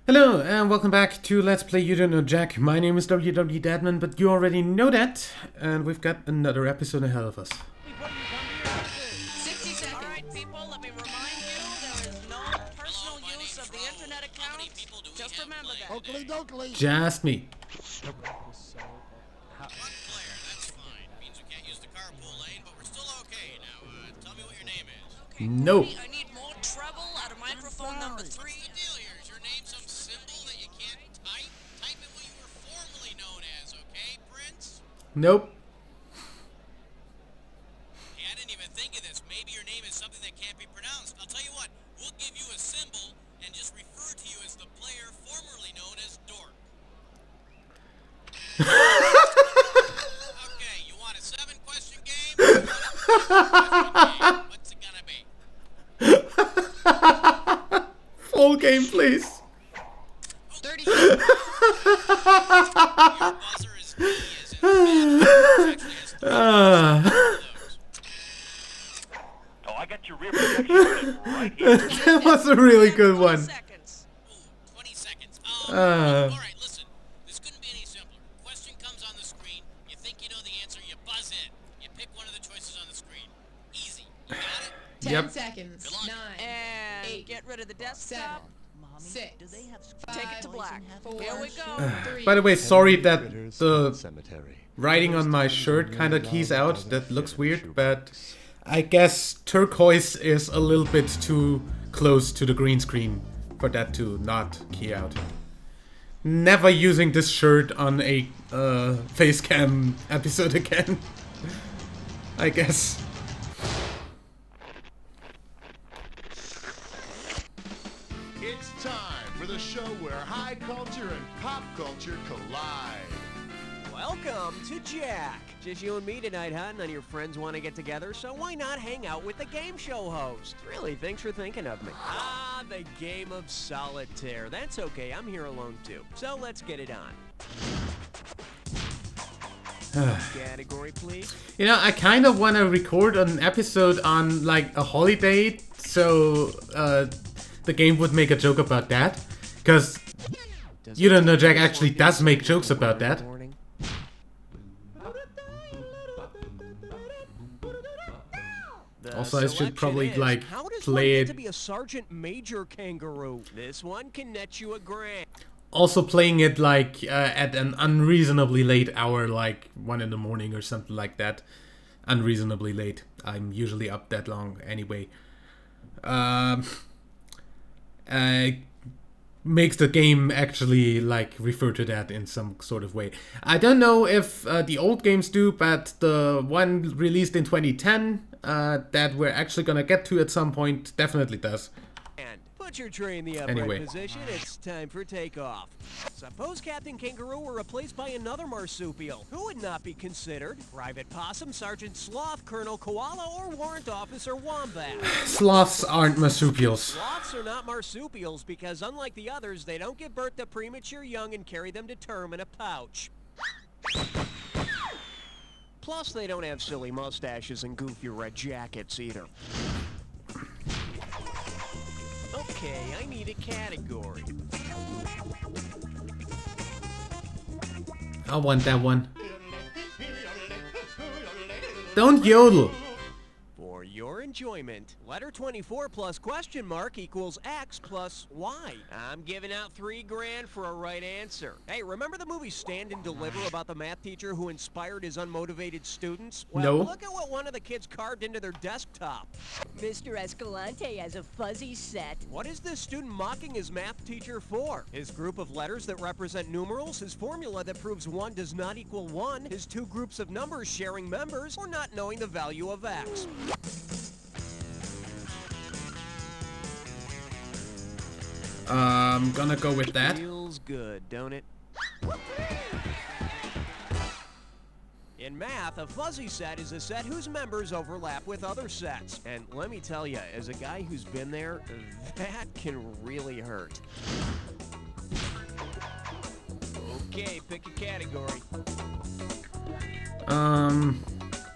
Hello and welcome back to Let's Play You Don't Know Jack. My name is WW Dadman, but you already know that, and we've got another episode ahead of us. 60 seconds. All right, people, let me remind you, there is no personal use of the internet account. Just remember that. Oakley dokley. Just me. One player, that's fine. Means we can't use the carpool lane, but we're still okay. Now, tell me what your name is. Okay, No. Cody, I need more treble out of microphone number 3. What's the deal here? Is your name some symbol that you can't type? Type it what you were formerly known as, okay, Prince? Nope. Hey, I didn't even think of this. Maybe your name is something that can't be pronounced. I'll tell you what, we'll give you a symbol and just refer to you as the player formerly known as Dork. Okay, you want a 7-question game? Or you want a 10-question game? What's it gonna be? Full game, please. 30 seconds. Your buzzer is V as in Batman. Actually has 3 Ah. Oh, I got your rear protection unit right here. That was a really good 20 one. seconds. Ooh, 20 seconds. Uh. All right, listen. This couldn't be any simpler. Question comes on the screen. You think you know the answer. You buzz in. You pick one of the choices on the screen. Easy. You got it? 10 Yep. seconds. Good luck. 9, And 8, get rid of the 7, desktop. 6, Take it to black. 4, Here we go. 3, By the way, sorry that Critters the cemetery. writing on my shirt kind of keys out. That looks weird, but I guess turquoise is a little bit too close to the green screen for that to not key out. Never using this shirt on a facecam episode again. I guess. It's time for the show where high culture and pop culture collide. Welcome to Jack. Just you and me tonight, huh? None of your friends want to get together, so why not hang out with the game show host? Really, thanks for thinking of me. Ah, the game of solitaire. That's okay, I'm here alone too. So let's get it on. Category, please. You know, I kind of want to record an episode on like a holiday, so the game would make a joke about that, because You Don't Know Jack actually does make jokes about that. The Also, I should selection probably, is, like, how does play one get it- to be a sergeant major kangaroo? This one can net you a grand. Also playing it like at an unreasonably late hour, like 1 in the morning or something like that. Unreasonably late. I'm usually up that long anyway. Makes the game actually like refer to that in some sort of way. I don't know if the old games do, but the one released in 2010 that we're actually gonna get to at some point definitely does. And put your tray in the upright Anyway. position. It's time for takeoff. Suppose Captain Kangaroo were replaced by another marsupial. Who would not be considered? Private Possum, Sergeant Sloth, Colonel Koala, or Warrant Officer Wombat? Sloths aren't marsupials. Sloths are not marsupials because, unlike the others, they don't give birth to premature young and carry them to term in a pouch. Plus, they don't have silly mustaches and goofy red jackets either. Okay, I need a category. I want that one. Don't yodel. For your enjoyment, letter 24 plus question mark equals X plus Y. I'm giving out $3 grand for a right answer. Hey, remember the movie Stand and Deliver about the math teacher who inspired his unmotivated students? Well, No. look at what one of the kids carved into their desktop. Mr. Escalante has a fuzzy set. What is this student mocking his math teacher for? His group of letters that represent numerals, his formula that proves 1 does not equal 1, his 2 groups of numbers sharing members, or not knowing the value of X. I'm gonna go with that. Feels good, don't it? In math, a fuzzy set is a set whose members overlap with other sets. And let me tell you, as a guy who's been there, that can really hurt. Okay, pick a category.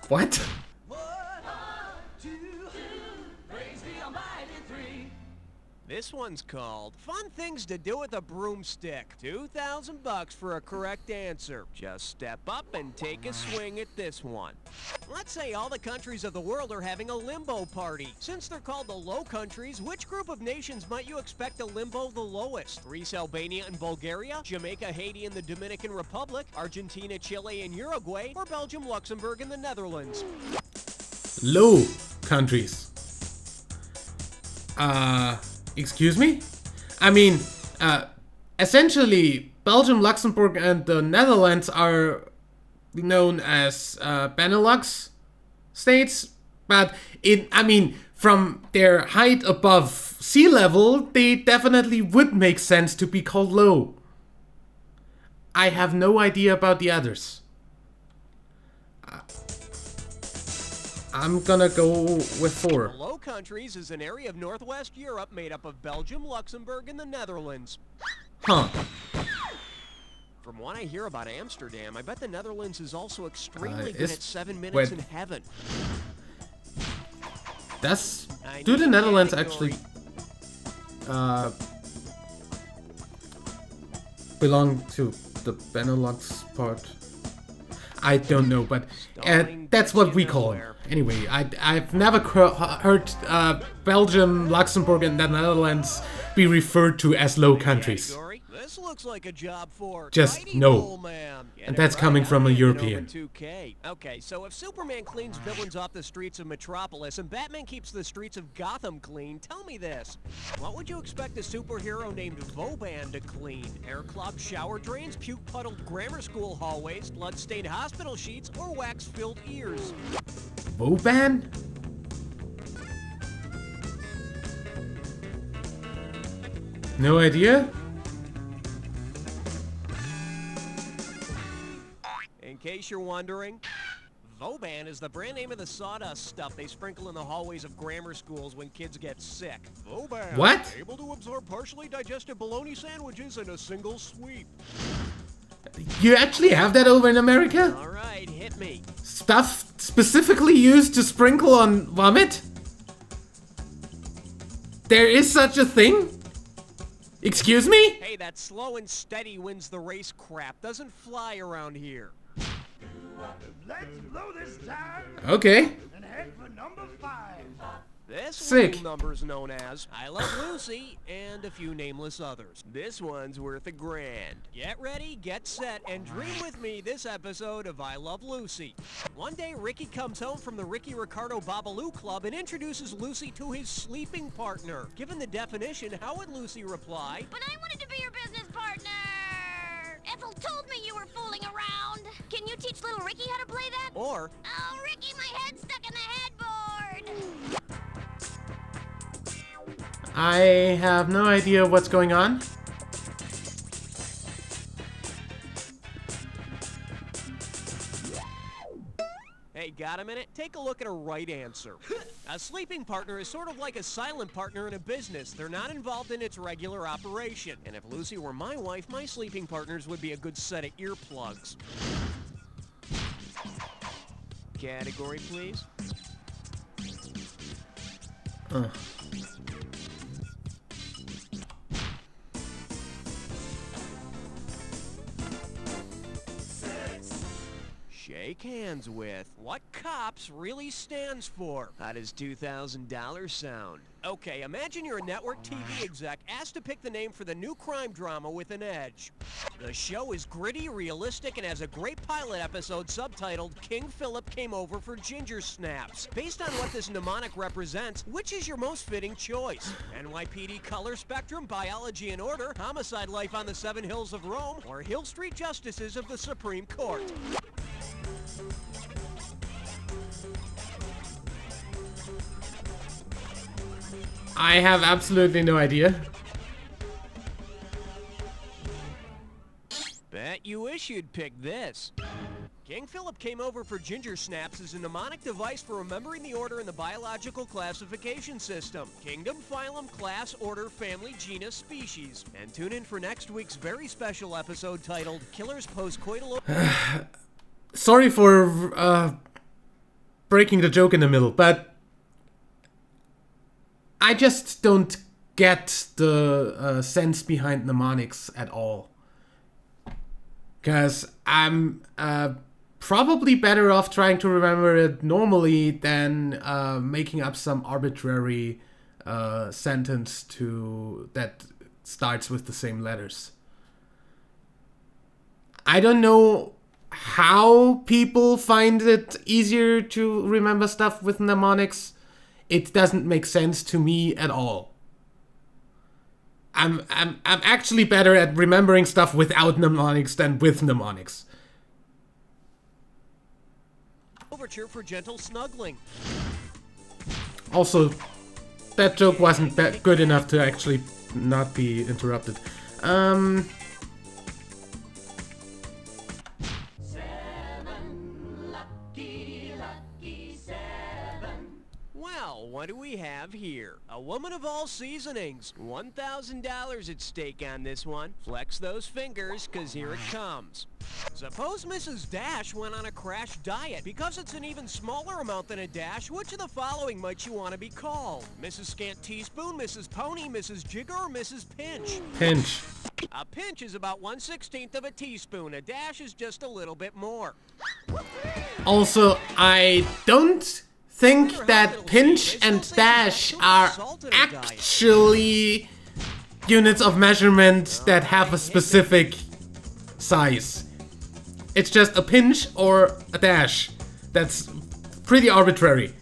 What? This one's called Fun Things to Do with a Broomstick. $2,000 for a correct answer. Just step up and take a swing at this one. Let's say all the countries of the world are having a limbo party. Since they're called the Low Countries, which group of nations might you expect to limbo the lowest? Greece, Albania, and Bulgaria? Jamaica, Haiti, and the Dominican Republic? Argentina, Chile, and Uruguay? Or Belgium, Luxembourg, and the Netherlands? Low countries. Excuse me? I mean, essentially, Belgium, Luxembourg, and the Netherlands are known as Benelux states, but from their height above sea level, they definitely would make sense to be called low. I have no idea about the others. I'm gonna go with 4. The Low Countries is an area of Northwest Europe made up of Belgium, Luxembourg, and the Netherlands. Huh. From what I hear about Amsterdam, I bet the Netherlands is also extremely good is- at 7 minutes wait. in heaven. Do the Netherlands actually belong to the Benelux part? I don't know, but that's what we call them. Anyway, I've never heard Belgium, Luxembourg, and the Netherlands be referred to as low countries. This looks like a job for Just Mighty no. Bull Man. Get And it that's right, coming from a I'm handing European. over 2K. Okay, so if Superman cleans villains off the streets of Metropolis and Batman keeps the streets of Gotham clean, tell me this. What would you expect a superhero named Vauban to clean? Hair-clogged shower drains, puke-puddled grammar school hallways, blood-stained hospital sheets, or wax-filled ears? Vauban? No idea? In case you're wondering, Vauban is the brand name of the sawdust stuff they sprinkle in the hallways of grammar schools when kids get sick. Vauban. What? Able to absorb partially digested bologna sandwiches in a single sweep. You actually have that over in America? All right, hit me. Stuff specifically used to sprinkle on vomit? There is such a thing? Excuse me? Hey, that slow and steady wins the race crap doesn't fly around here. Let's blow this time Okay. and head for number 5. This Sick. little number's known as I Love Lucy and a few nameless others. This one's worth a grand. Get ready, get set, and dream with me this episode of I Love Lucy. One day, Ricky comes home from the Ricky Ricardo Babaloo Club and introduces Lucy to his sleeping partner. Given the definition, how would Lucy reply? But I wanted to be your business partner! Ethel told me you were fooling around. Can you teach little Ricky how to play that? Or, Oh, Ricky, my head's stuck in the headboard! I have no idea what's going on. hey, got a minute? Take a look at a right answer. A sleeping partner is sort of like a silent partner in a business. They're not involved in its regular operation. And if Lucy were my wife, my sleeping partners would be a good set of earplugs. Category, please. Shake hands with. What COPS really stands for? How does $2,000 sound? Okay, imagine you're a network TV exec asked to pick the name for the new crime drama with an edge. The show is gritty, realistic, and has a great pilot episode subtitled King Philip Came Over for Ginger Snaps. Based on what this mnemonic represents, which is your most fitting choice? NYPD Color Spectrum, Biology and Order, Homicide Life on the Seven Hills of Rome, or Hill Street Justices of the Supreme Court? I have absolutely no idea. Bet you wish you'd picked this. King Philip Came Over for Ginger Snaps is a mnemonic device for remembering the order in the biological classification system. Kingdom, phylum, class, order, family, genus, species. And tune in for next week's very special episode titled Killers Postcoital... Sorry for breaking the joke in the middle, but I just don't get the sense behind mnemonics at all. Because I'm probably better off trying to remember it normally than making up some arbitrary sentence that starts with the same letters. I don't know how people find it easier to remember stuff with mnemonics. It doesn't make sense to me at all. I'm actually better at remembering stuff without mnemonics than with mnemonics. Overture for gentle snuggling. Also, that joke wasn't good enough to actually not be interrupted. Well, what do we have here? A woman of all seasonings. $1,000 at stake on this one. Flex those fingers, cause here it comes. Suppose Mrs. Dash went on a crash diet. Because it's an even smaller amount than a dash, which of the following might you want to be called? Mrs. Scant Teaspoon, Mrs. Pony, Mrs. Jigger, or Mrs. Pinch? Pinch. A pinch is about 1/16 of a teaspoon. A dash is just a little bit more. Also, I don't think that pinch and dash are actually units of measurement that have a specific size. It's just a pinch or a dash. That's pretty arbitrary.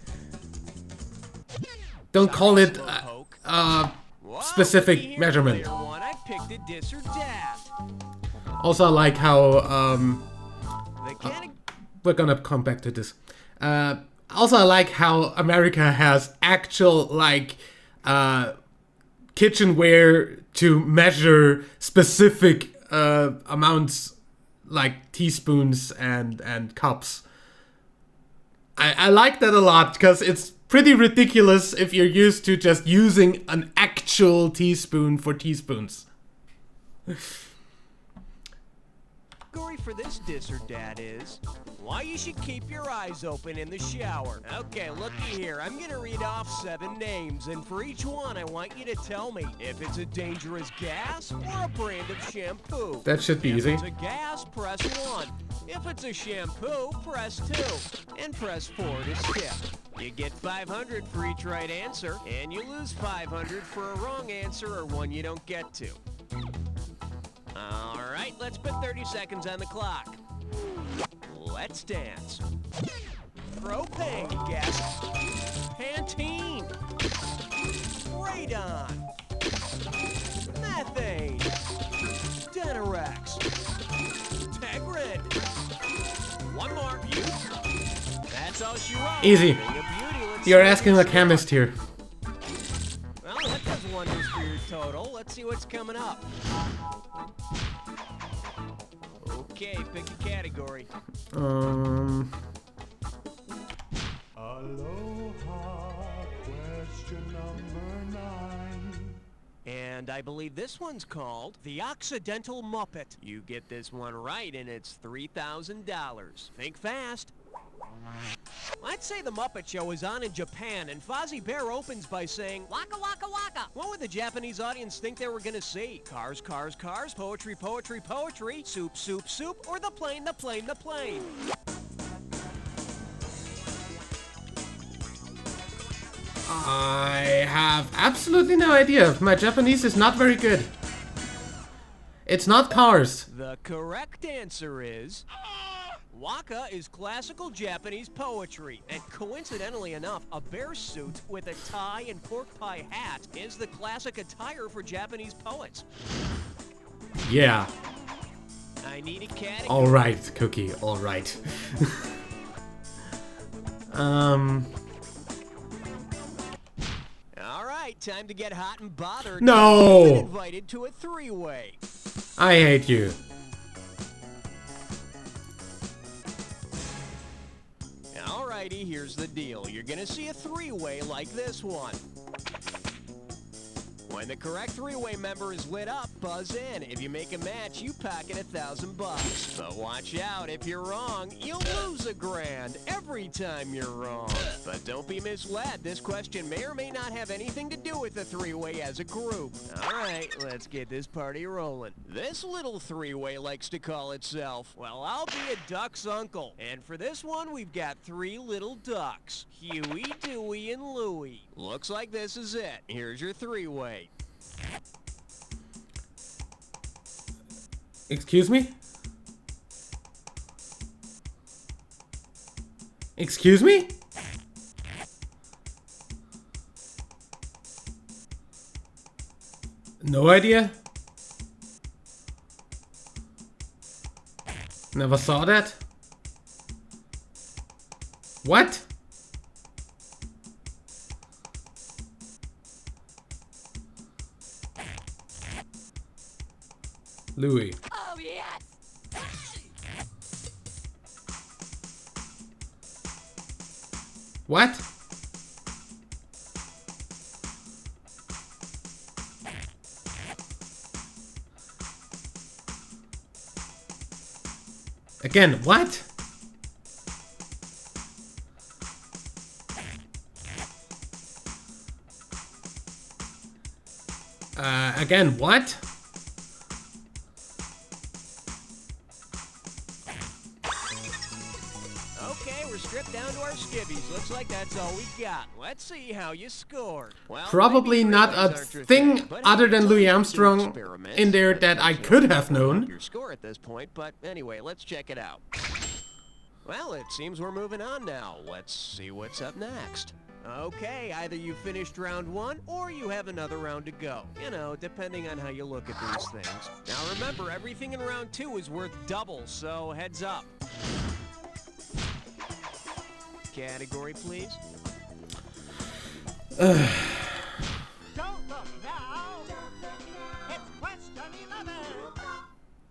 Don't call it a specific measurement. Also, I like how we're gonna come back to this. Also, I like how America has actual kitchenware to measure specific amounts, like teaspoons and cups. I like that a lot because it's pretty ridiculous if you're used to just using an actual teaspoon for teaspoons. Category for this diss or dat is why you should keep your eyes open in the shower. Okay, looky here. I'm gonna read off 7 names, and for each one, I want you to tell me if it's a dangerous gas or a brand of shampoo. That should be easy. If it's a gas, press 1. If it's a shampoo, press 2. And press 4 to skip. You get 500 for each right answer, and you lose 500 for a wrong answer or one you don't get to. All right, let's put 30 seconds on the clock. Let's dance. Propane gas. Pantene. Radon. Methane. Denorex. Tegrid. One more. That's all she wrote. Easy. You're asking a chemist here. Well, that does wonders for your total. Let's see what's coming up. Okay, pick a category. Aloha, question number 9. And I believe this one's called The Occidental Muppet. You get this one right, and it's $3,000. Think fast. Let's say the Muppet Show is on in Japan, and Fozzie Bear opens by saying, "Waka waka waka." What would the Japanese audience think they were gonna see? Cars, cars, cars, poetry, poetry, poetry, soup, soup, soup, or the plane, the plane, the plane? I have absolutely no idea. My Japanese is not very good. It's not cars. The correct answer is... Waka is classical Japanese poetry, and coincidentally enough, a bear suit with a tie and pork pie hat is the classic attire for Japanese poets. Yeah. I need a category. All right, Cookie. All right. All right, time to get hot and bothered. No. You've been invited to a 3-way. I hate you. Alrighty, here's the deal. You're gonna see a 3-way like this one. When the correct three-way member is lit up, buzz in. If you make a match, you pocket $1,000. But watch out, if you're wrong, you'll lose $1,000 every time you're wrong. But don't be misled. This question may or may not have anything to do with the three-way as a group. All right, let's get this party rolling. This little three-way likes to call itself, well, I'll be a duck's uncle. And for this one, we've got 3 little ducks, Huey, Dewey, and Louie. Looks like this is it. Here's your three-way. Excuse me? Excuse me? No idea. Never saw that. What? Louis. Oh, yes! What? Again, what? Again, what? Okay, we're stripped down to our skivvies. Looks like that's all we got. Let's see how you scored. Well, Probably not a thing other than Louis Armstrong in there that I could have known. Your score at this point, but anyway, let's check it out. Well, it seems we're moving on now. Let's see what's up next. Okay, either you finished round 1 or you have another round to go. You know, depending on how you look at these things. Now remember, everything in round 2 is worth double, so heads up. Category, please. Don't look now. It's question 11.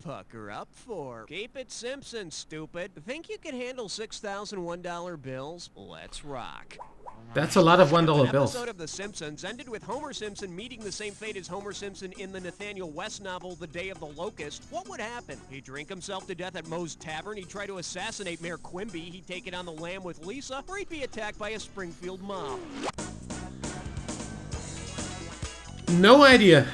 Pucker up for. Keep it Simpson, stupid. Think you can handle $6,001 bills? Let's rock. That's a lot of $1 An bills. episode of The Simpsons ended with Homer Simpson meeting the same fate as Homer Simpson in the Nathaniel West novel The Day of the Locust. What would happen? He'd drink himself to death at Moe's Tavern, he'd try to assassinate Mayor Quimby, he'd take it on the lam with Lisa, or he'd be attacked by a Springfield mob. No idea.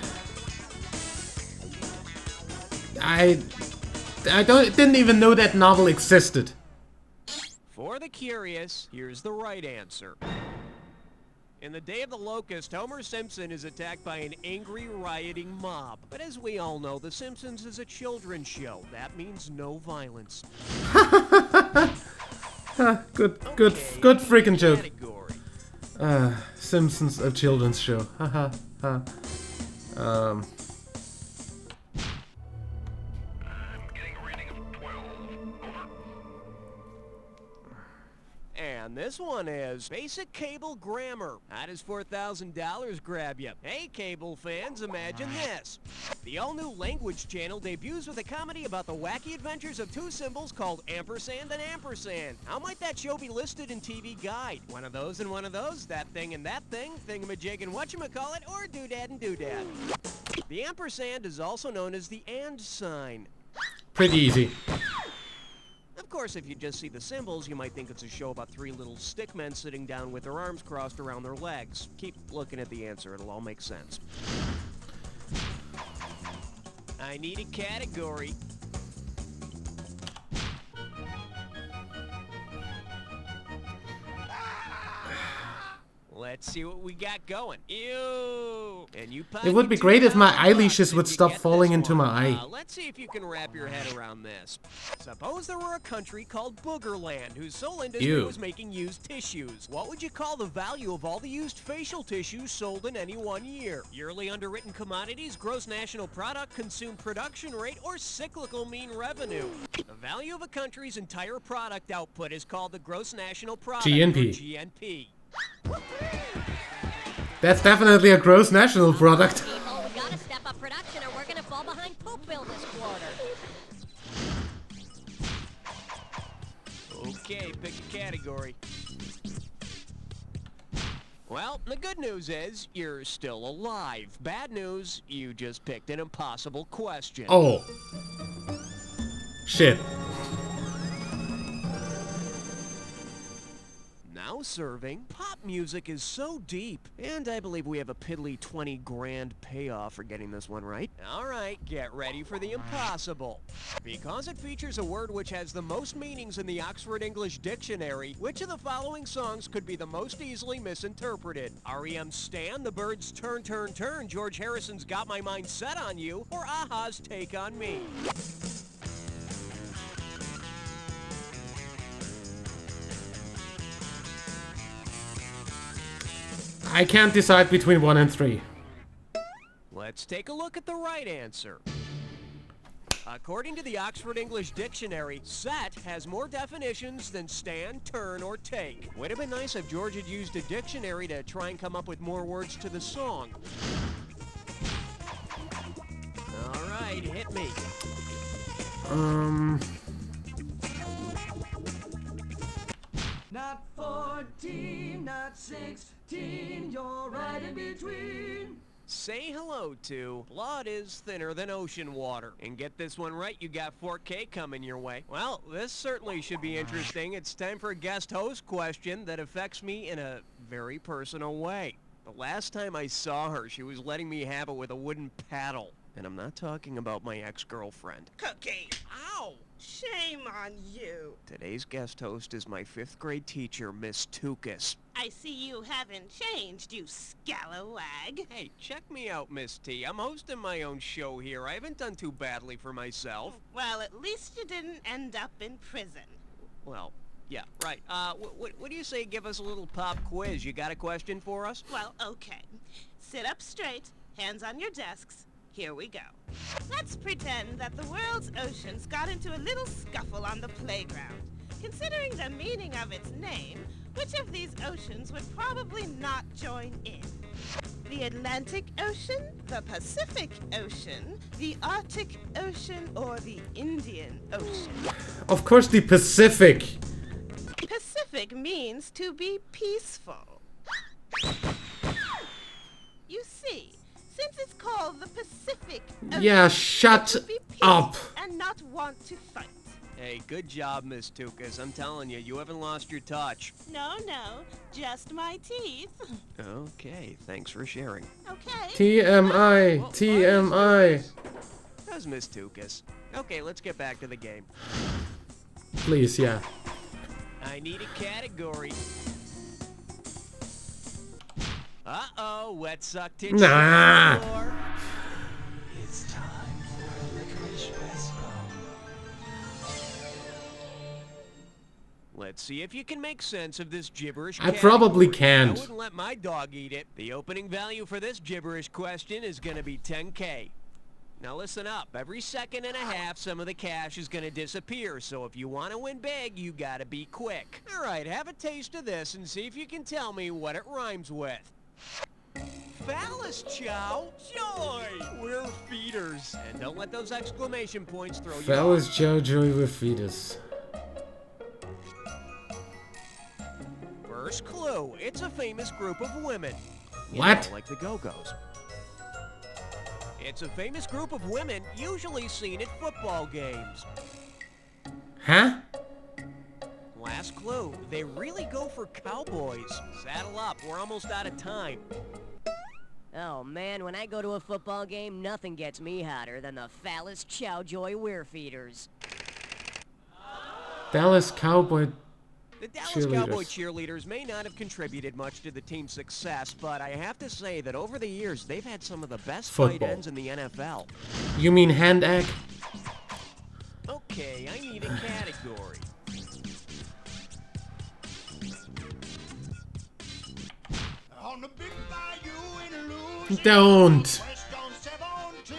Didn't even know that novel existed. For the curious, here's the right answer. In The Day of the Locust, Homer Simpson is attacked by an angry, rioting mob. But as we all know, The Simpsons is a children's show. That means no violence. Good freaking joke. Category. Simpsons, a children's show. Haha. And this one is Basic Cable Grammar. How does $4,000 grab you? Hey, cable fans, imagine this. The all-new Language Channel debuts with a comedy about the wacky adventures of 2 symbols called ampersand and ampersand. How might that show be listed in TV Guide? One of those and one of those, that thing and that thing, thingamajig and whatchamacallit, or doodad and doodad. The ampersand is also known as the and sign. Pretty easy. Of course, if you just see the symbols, you might think it's a show about 3 little stick men sitting down with their arms crossed around their legs. Keep looking at the answer, it'll all make sense. I need a category. Let's see what we got going. Ew! And you It would be great if my eyelashes would stop falling into my eye. Let's see if you can wrap your head around this. Suppose there were a country called Boogerland whose sole industry was making used tissues. What would you call the value of all the used facial tissues sold in any one year? Yearly underwritten commodities, gross national product, consumed production rate, or cyclical mean revenue? The value of a country's entire product output is called the gross national product, GNP. or GNP. That's definitely a gross national product. People, we gotta step up production or we're gonna fall behind poop bill this quarter. Okay, pick a category. Well, the good news is you're still alive. Bad news, you just picked an impossible question. Oh. Shit. Now serving, pop music is so deep, and I believe we have a piddly 20 grand payoff for getting this one right. All right, get ready for the impossible. Because it features a word which has the most meanings in the Oxford English Dictionary, which of the following songs could be the most easily misinterpreted? REM's Stan, The Byrds' Turn, Turn, Turn, George Harrison's Got My Mind Set on You, or a-ha's Take on Me? I can't decide between 1 and 3. Let's take a look at the right answer. According to the Oxford English Dictionary, set has more definitions than stand, turn, or take. Would have been nice if George had used a dictionary to try and come up with more words to the song. All right, hit me. Not 14, not 16, you're right in between. Say hello to Blood is Thinner Than Ocean Water. And get this one right, you got 4K coming your way. Well, this certainly should be interesting. It's time for a guest host question that affects me in a very personal way. The last time I saw her, she was letting me have it with a wooden paddle. And I'm not talking about my ex-girlfriend. Cookie. Ow! Shame on you. Today's guest host is my 5th grade teacher, Miss Tukas. I see you haven't changed, you scalawag. Hey, check me out, Miss T. I'm hosting my own show here. I haven't done too badly for myself. Well, at least you didn't end up in prison. Well, yeah, right. What do you say give us a little pop quiz? You got a question for us? Well, okay. Sit up straight, hands on your desks. Here we go. Let's pretend that the world's oceans got into a little scuffle on the playground. Considering the meaning of its name, which of these oceans would probably not join in? The Atlantic Ocean, the Pacific Ocean, the Arctic Ocean, or the Indian Ocean? Of course, the Pacific. Pacific means to be peaceful. You see, since it's called the Pacific Ocean, Yeah, shut to be up. peaceful and not want to fight. Hey, good job, Miss Tukas. I'm telling you, you haven't lost your touch. No, just my teeth. Okay, thanks for sharing. Okay. TMI, TMI. How's Miss Tukas? Okay, let's get back to the game. Please, yeah. I need a category. Uh-oh, wet suck titty. Nah. It's time for Licorice Whistle. Let's see if you can make sense of this gibberish I probably category. can't. I wouldn't let my dog eat it. The opening value for this gibberish question is going to be 10K. Now listen up. Every second and a half, some of the cash is going to disappear. So if you want to win big, you got to be quick. All right, have a taste of this and see if you can tell me what it rhymes with. Phallus chow joy. We're feeders. And don't let those exclamation points throw you Phallus off. Joe Joey with fetus. First clue. It's a famous group of women. You What? know, like the Go-Go's. It's a famous group of women usually seen at football games. Huh? Last clue. They really go for cowboys. Saddle up. We're almost out of time. Oh man, when I go to a football game, nothing gets me hotter than the Phallus Chow Joy Weir Feeders. Dallas Cowboy. The Dallas Cheerleaders. Cowboy cheerleaders may not have contributed much to the team's success, but I have to say that over the years, they've had some of the best tight Football. ends in the NFL. You mean hand egg? Okay, I need a category. On the big bayou in Louisiana, Don't. west on 17.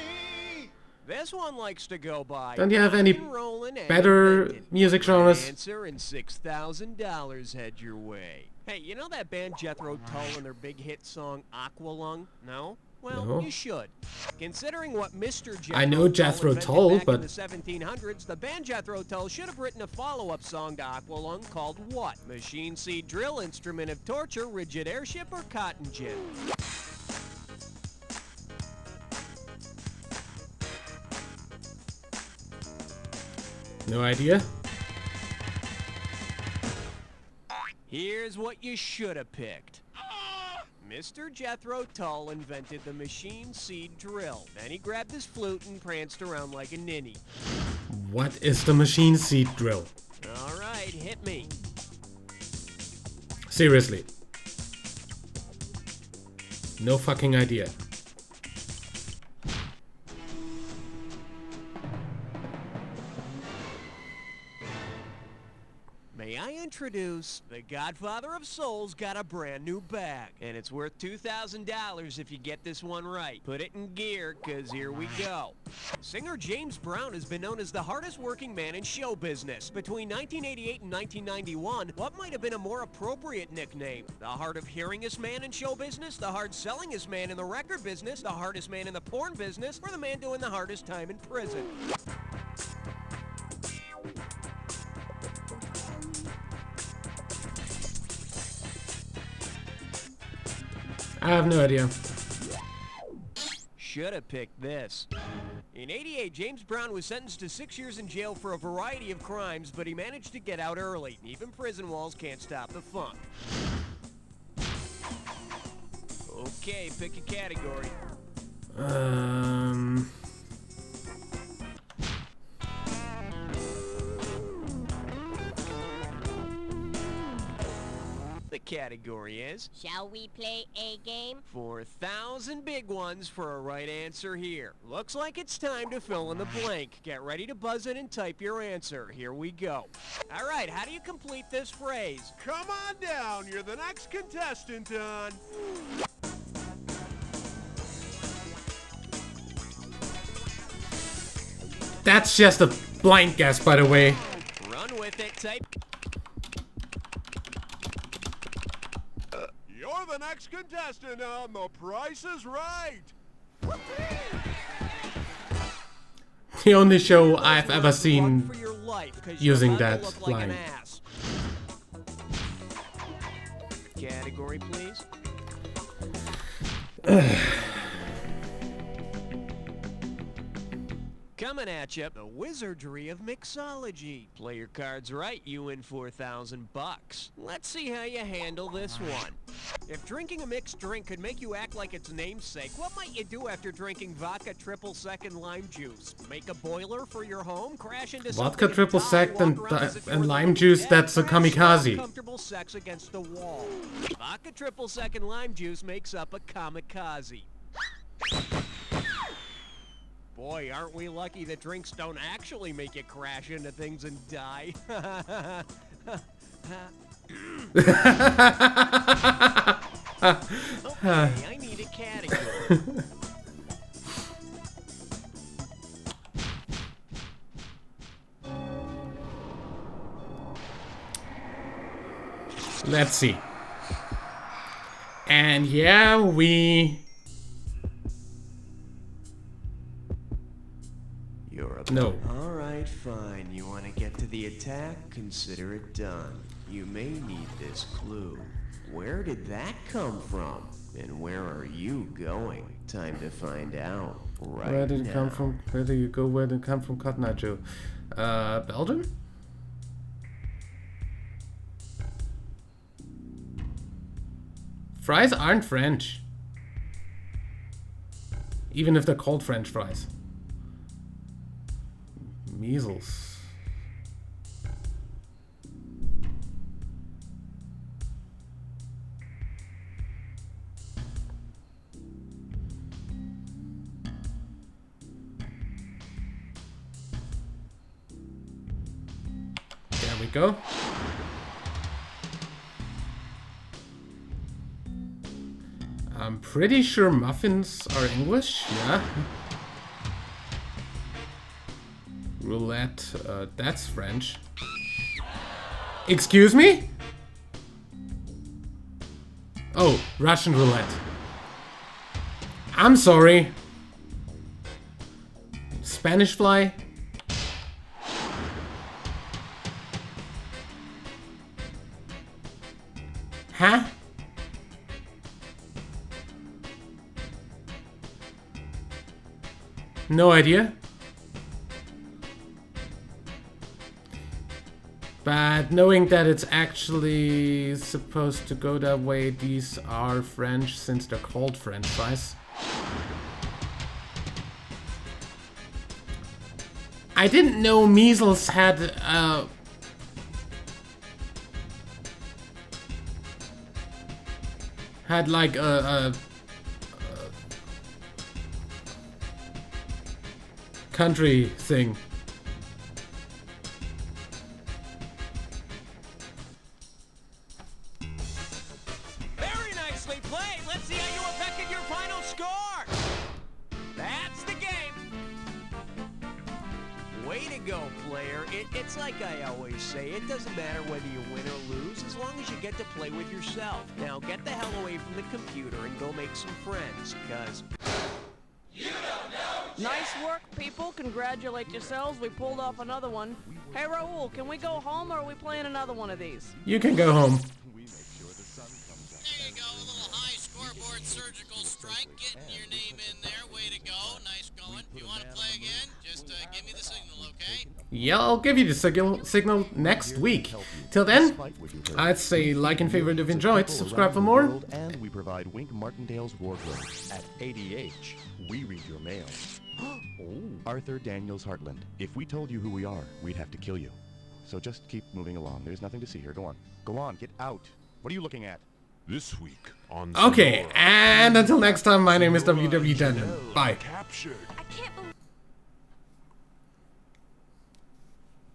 This one likes to go by. Don't you have any rock and rollin' and better invented. music genres? Answer and $6,000 head your way. Hey, you know that band Jethro Tull and their big hit song Aqualung? No? Well, No. you should. Considering what Mr. Jethro I know Jethro invented Tull, back but in the 1700s, the band Jethro Tull should have written a follow-up song to Aqualung called what? Machine Seed Drill, Instrument of Torture, Rigid Airship, or Cotton Gin? no idea. Here's what you should have picked. Mr. Jethro Tull invented the machine seed drill. Then he grabbed his flute and pranced around like a ninny. What is the machine seed drill? All right, hit me. Seriously. No fucking idea. May I introduce the Godfather of Souls got a brand new bag. And it's worth $2,000 if you get this one right. Put it in gear, cause here we go. Singer James Brown has been known as the hardest working man in show business. Between 1988 and 1991, what might have been a more appropriate nickname? The hard of hearingest man in show business, the hard sellingest man in the record business, the hardest man in the porn business, or the man doing the hardest time in prison? I have no idea. Should have picked this. In '88, James Brown was sentenced to 6 years in jail for a variety of crimes, but he managed to get out early. Even prison walls can't stop the funk. Okay, pick a category. The category is Shall we play a game? 4,000 big ones for a right answer here. Looks like it's time to fill in the blank. Get ready to buzz in and type your answer. Here we go. All right, how do you complete this phrase? Come on down, you're the next contestant on. That's just a blind guess, by the way. Run with it, type. You're the next contestant on The Price is Right. The only show I've ever Run seen for your life, 'cause using you're about to that look like an line. ass. Category, please. Coming at you, the wizardry of mixology. Play your cards right, you win $4,000. Let's see how you handle this one. If drinking a mixed drink could make you act like its namesake, what might you do after drinking vodka triple sec and lime juice? Make a boiler for your home? Crash into Vodka something triple die, sec walk around as if you and were lime living juice, dead, that's a crash, kamikaze. comfortable sex against the wall. Vodka triple sec and lime juice makes up a kamikaze. Boy, aren't we lucky that drinks don't actually make you crash into things and die. Okay, I need a category. Let's see. And yeah, we... You're a No. All right, fine. You want to get to the attack? Consider it done. You may need this clue. Where did that come from? And where are you going? Time to find out right Where did it now. come from? Where do you go? Where did it come from, Cotton Eye Joe? Belgium? Fries aren't French. Even if they're called French fries. Measles. There we go. I'm pretty sure muffins are English, yeah. Roulette, that's French. Excuse me? Oh, Russian roulette. I'm sorry. Spanish fly? Huh? No idea. But knowing that it's actually supposed to go that way, these are French since they're called French fries. I didn't know measles had like a country thing. Very nicely played. Let's see how you affected your final score. That's the game. Way to go, player. It's like I always say, it doesn't matter whether you win or lose, as long as you get to play with yourself. Now get the hell away from the computer and go make some friends, cause... Nice work, people. Congratulate yourselves. We pulled off another one. Hey, Raul, can we go home or are we playing another one of these? You can go home. There you go, a little high scoreboard surgical strike, getting your name in there. Way to go, nice going. If you want to play again, just give me the signal, okay? Yeah, I'll give you the signal next week. Till then, I'd say like and favorite if you enjoyed, subscribe for more. And we provide Wink Martindale's wardrobe. At ADH, we read your mail. Arthur Daniels Heartland. If we told you who we are, we'd have to kill you. So just keep moving along. There's nothing to see here. Go on. Go on. Get out. What are you looking at? This week on Okay, and until next time, my name is WW10. Bye. Captured. I can't believe